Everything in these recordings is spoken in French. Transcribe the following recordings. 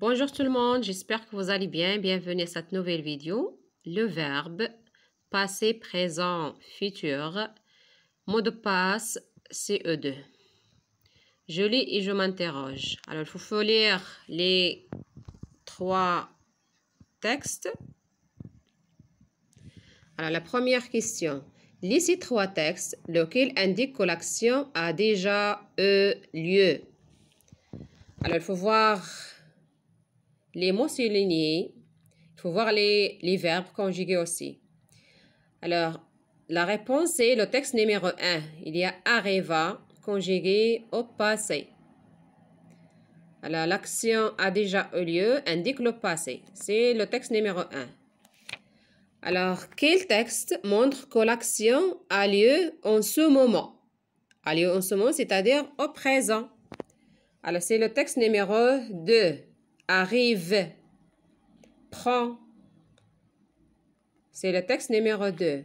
Bonjour tout le monde, j'espère que vous allez bien. Bienvenue à cette nouvelle vidéo. Le verbe passé, présent, futur, mot de passe CE2. Je lis et je m'interroge. Alors, il faut lire les trois textes. Alors, la première question. Lis ces trois textes, lesquels indiquent que l'action a déjà eu lieu. Alors, il faut voir les mots soulignés. Il faut voir les verbes conjugués aussi. Alors, la réponse est le texte numéro 1. Il y a arriva conjugué au passé. Alors, l'action a déjà eu lieu indique le passé. C'est le texte numéro 1. Alors, quel texte montre que l'action a lieu en ce moment? A lieu en ce moment, c'est-à-dire au présent. Alors, c'est le texte numéro 2. Arrive. Prend. C'est le texte numéro 2.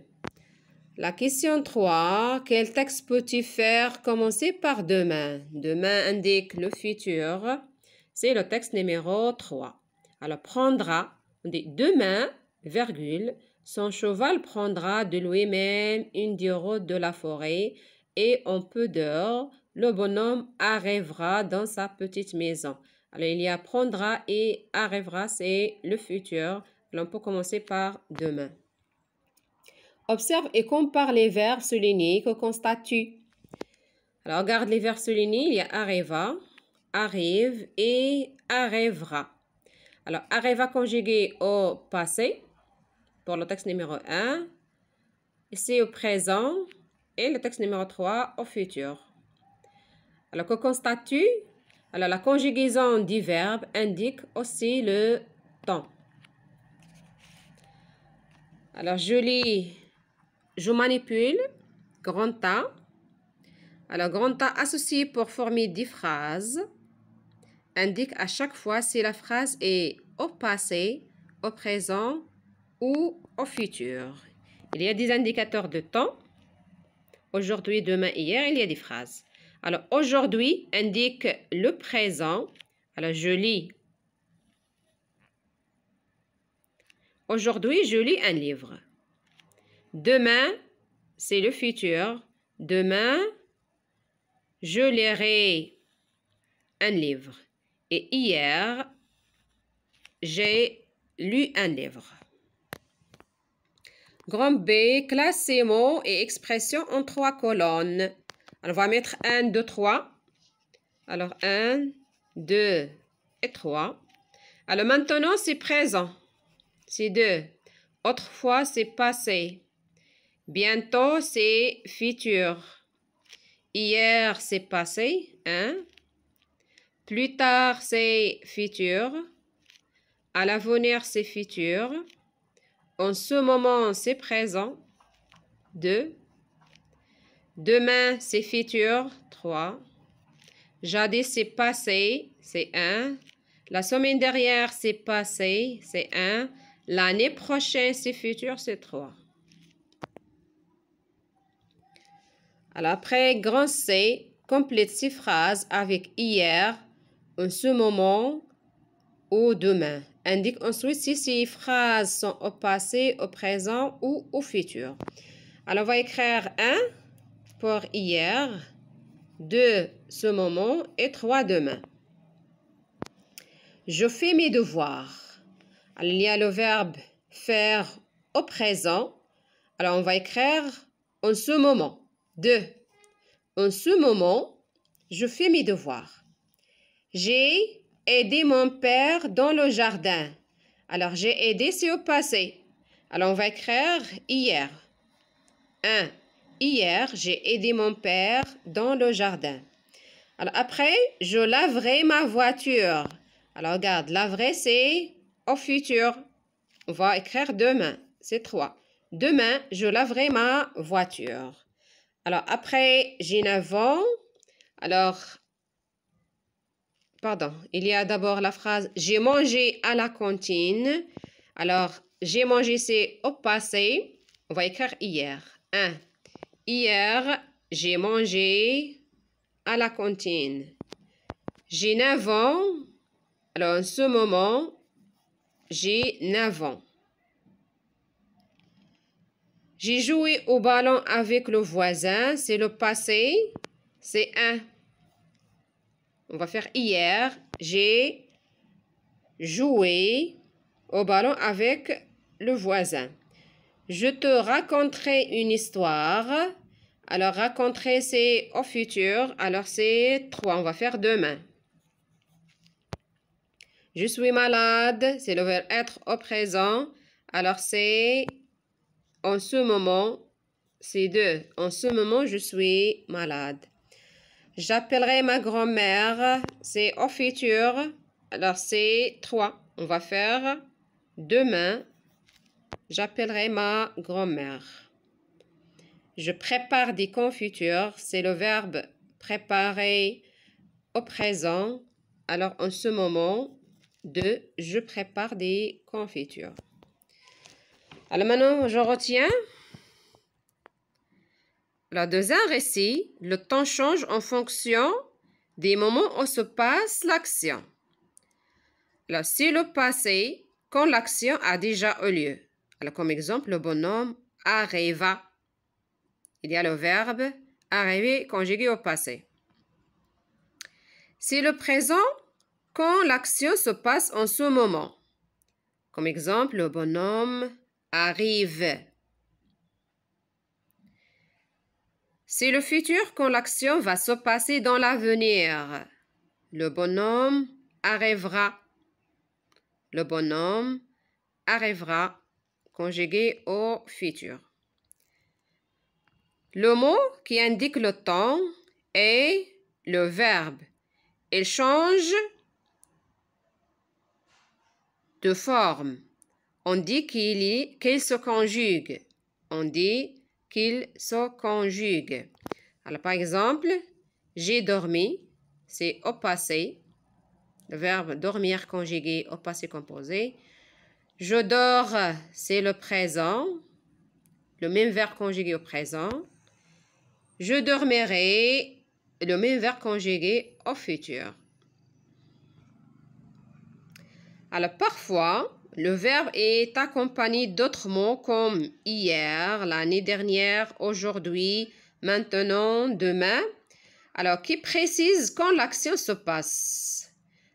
La question 3. Quel texte peux-tu faire commencer par demain? Demain indique le futur. C'est le texte numéro 3. Alors, prendra. On dit demain, virgule, son cheval prendra de lui-même une route de la forêt et en peu d'heures, le bonhomme arrivera dans sa petite maison. Alors, il y a prendra et arrivera, c'est le futur. Alors, on peut commencer par demain. Observe et compare les verbes soulignés. Que constates-tu? Alors, regarde les verbes soulignés. Il y a arriva, arrive et arrivera. Alors, arriva conjugué au passé pour le texte numéro 1. C'est au présent et le texte numéro 3 au futur. Alors, que constates-tu? Alors, la conjugaison du verbe indique aussi le temps. Alors, je lis, je manipule, grand A. Alors, grand A associé pour former 10 phrases indique à chaque fois si la phrase est au passé, au présent ou au futur. Il y a des indicateurs de temps. Aujourd'hui, demain, hier, il y a des phrases. Alors, aujourd'hui indique le présent. Alors, je lis. Aujourd'hui, je lis un livre. Demain, c'est le futur. Demain, je lirai un livre. Et hier, j'ai lu un livre. Grand B, classe ces mots et expressions en 3 colonnes. Alors, on va mettre 1, 2, 3. Alors, 1, 2 et 3. Alors, maintenant, c'est présent. C'est 2. Autrefois, c'est passé. Bientôt, c'est futur. Hier, c'est passé. 1. Plus tard, c'est futur. À l'avenir, c'est futur. En ce moment, c'est présent. 2. Demain, c'est futur. 3. Jadis, c'est passé. C'est 1. La semaine dernière, c'est passé. C'est 1. L'année prochaine, c'est futur. C'est 3. Alors, après, grand C, complète ces phrases avec hier, en ce moment ou demain. Indique ensuite si ces phrases sont au passé, au présent ou au futur. Alors, on va écrire 1 pour hier, 2 ce moment et 3 demain. Je fais mes devoirs. Alors, il y a le verbe faire au présent. Alors, on va écrire en ce moment. 2. En ce moment, je fais mes devoirs. J'ai aidé mon père dans le jardin. Alors, j'ai aidé, c'est au passé. Alors, on va écrire hier. 1. Hier, j'ai aidé mon père dans le jardin. Alors, après, je laverai ma voiture. Alors, regarde, laverai, c'est au futur. On va écrire demain. C'est 3. Demain, je laverai ma voiture. Alors, après, j'ai 9 ans. Alors, pardon, il y a d'abord la phrase « J'ai mangé à la cantine ». Alors, j'ai mangé, c'est au passé. On va écrire hier. 1. Hier, j'ai mangé à la cantine. J'ai 9 ans. Alors, en ce moment, j'ai 9 ans. J'ai joué au ballon avec le voisin. C'est le passé. C'est 1. On va faire hier. J'ai joué au ballon avec le voisin. Je te raconterai une histoire. Alors, raconterai, c'est au futur. Alors, c'est 3. On va faire demain. Je suis malade. C'est le verbe être au présent. Alors, c'est en ce moment. C'est 2. En ce moment, je suis malade. J'appellerai ma grand-mère. C'est au futur. Alors, c'est 3. On va faire demain. J'appellerai ma grand-mère. Je prépare des confitures. C'est le verbe préparer au présent. Alors, en ce moment, 2. Je prépare des confitures. Alors, maintenant, je retiens. Alors, dans un récit, le temps change en fonction des moments où se passe l'action. Alors, c'est le passé quand l'action a déjà eu lieu. Alors, comme exemple, le bonhomme arriva. Il y a le verbe arriver conjugué au passé. C'est le présent quand l'action se passe en ce moment. Comme exemple, le bonhomme arrive. C'est le futur quand l'action va se passer dans l'avenir. Le bonhomme arrivera. Le bonhomme arrivera, conjugué au futur. Le mot qui indique le temps est le verbe. Il change de forme. On dit qu'il se conjugue. On dit qu'il se conjugue. Alors, par exemple, j'ai dormi, c'est au passé. Le verbe dormir conjugué au passé composé. Je dors, c'est le présent. Le même verbe conjugué au présent. Je dormirai, le même verbe conjugué au futur. Alors, parfois, le verbe est accompagné d'autres mots comme hier, l'année dernière, aujourd'hui, maintenant, demain. Alors, qui précise quand l'action se passe.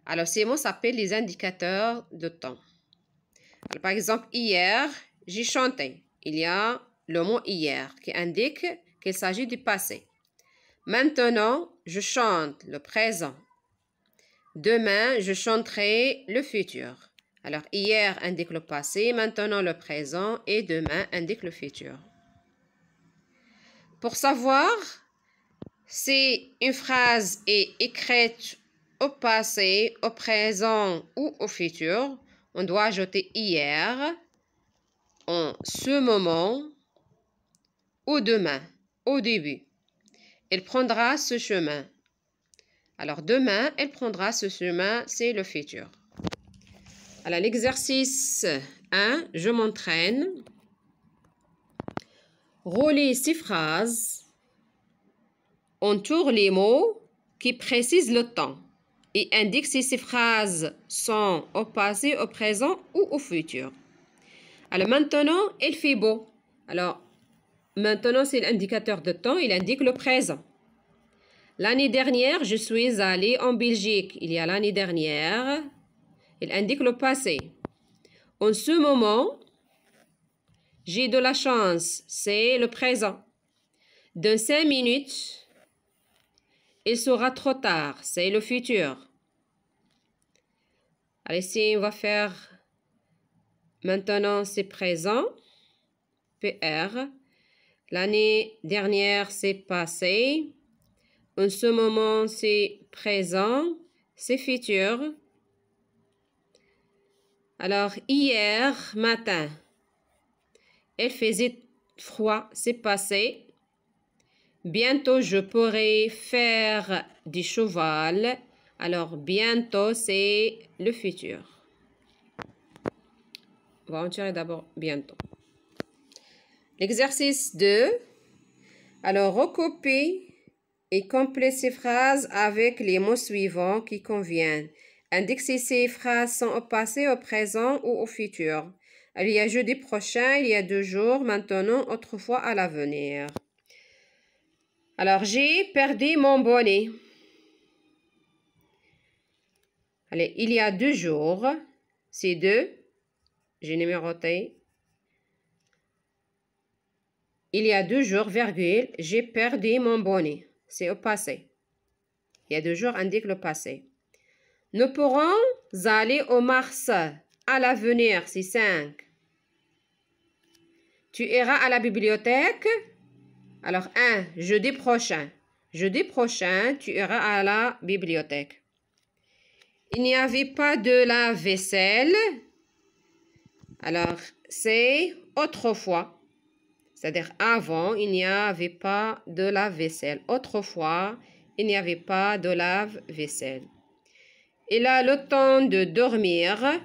Alors, ces mots s'appellent les indicateurs de temps. Alors, par exemple, hier, j'ai chanté. Il y a le mot hier qui indique qu'il s'agit du passé. Maintenant, je chante le présent. Demain, je chanterai le futur. Alors, hier indique le passé, maintenant le présent et demain indique le futur. Pour savoir si une phrase est écrite au passé, au présent ou au futur, on doit ajouter hier, en ce moment ou demain, au début. Elle prendra ce chemin. Alors, demain, elle prendra ce chemin, c'est le futur. Alors, l'exercice 1, je m'entraîne. Relais ces phrases. Entoure les mots qui précisent le temps et indique si ces phrases sont au passé, au présent ou au futur. Alors, maintenant, il fait beau. Alors, maintenant, c'est l'indicateur de temps, il indique le présent. L'année dernière, je suis allée en Belgique. Il y a l'année dernière. Il indique le passé. En ce moment, j'ai de la chance. C'est le présent. Dans 5 minutes, il sera trop tard. C'est le futur. Alors ici, on va faire maintenant, c'est présent. PR. L'année dernière, c'est passé. En ce moment, c'est présent, c'est futur. Alors, hier matin, il faisait froid, c'est passé. Bientôt, je pourrai faire du cheval. Alors, bientôt, c'est le futur. On va en tirer d'abord bientôt. L'exercice 2. Alors, recopier et compléter ces phrases avec les mots suivants qui conviennent. indique si ces phrases sont au passé, au présent ou au futur. Il y a jeudi prochain, il y a 2 jours, maintenant, autrefois, à l'avenir. Alors, j'ai perdu mon bonnet. Allez, il y a 2 jours, c'est 2, j'ai numéroté. Il y a 2 jours, virgule, j'ai perdu mon bonnet. C'est au passé. Il y a 2 jours indique le passé. Nous pourrons aller au Mars. À l'avenir, c'est 5. Tu iras à la bibliothèque. Alors, 1, jeudi prochain. Jeudi prochain, tu iras à la bibliothèque. Il n'y avait pas de la vaisselle. Alors, c'est autrefois. C'est-à-dire avant, il n'y avait pas de lave-vaisselle. Autrefois, il n'y avait pas de lave-vaisselle. Il a le temps de dormir.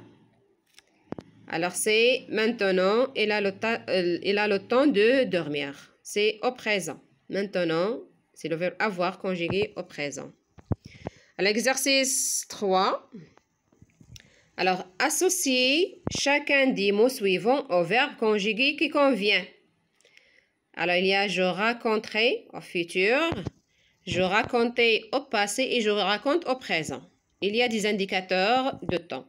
Alors, c'est maintenant, il a le temps de dormir. C'est au présent. Maintenant, c'est le verbe avoir conjugué au présent. À l'exercice 3, alors, associez chacun des mots suivants au verbe conjugué qui convient. Alors, il y a je raconterai au futur, je racontais au passé et je raconte au présent. Il y a des indicateurs de temps.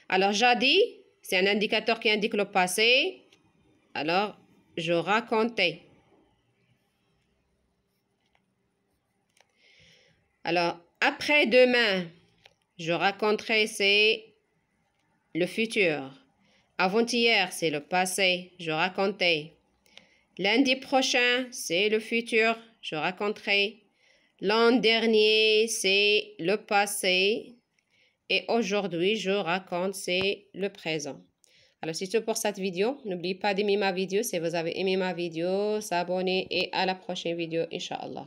Alors, jadi, c'est un indicateur qui indique le passé. Alors, je racontais. Alors, après-demain, je raconterai, c'est le futur. Avant-hier, c'est le passé, je racontais. Lundi prochain, c'est le futur, je raconterai. L'an dernier, c'est le passé. Et aujourd'hui, je raconte, c'est le présent. Alors, c'est tout pour cette vidéo. N'oubliez pas d'aimer ma vidéo si vous avez aimé ma vidéo, s'abonner et à la prochaine vidéo, Inch'Allah.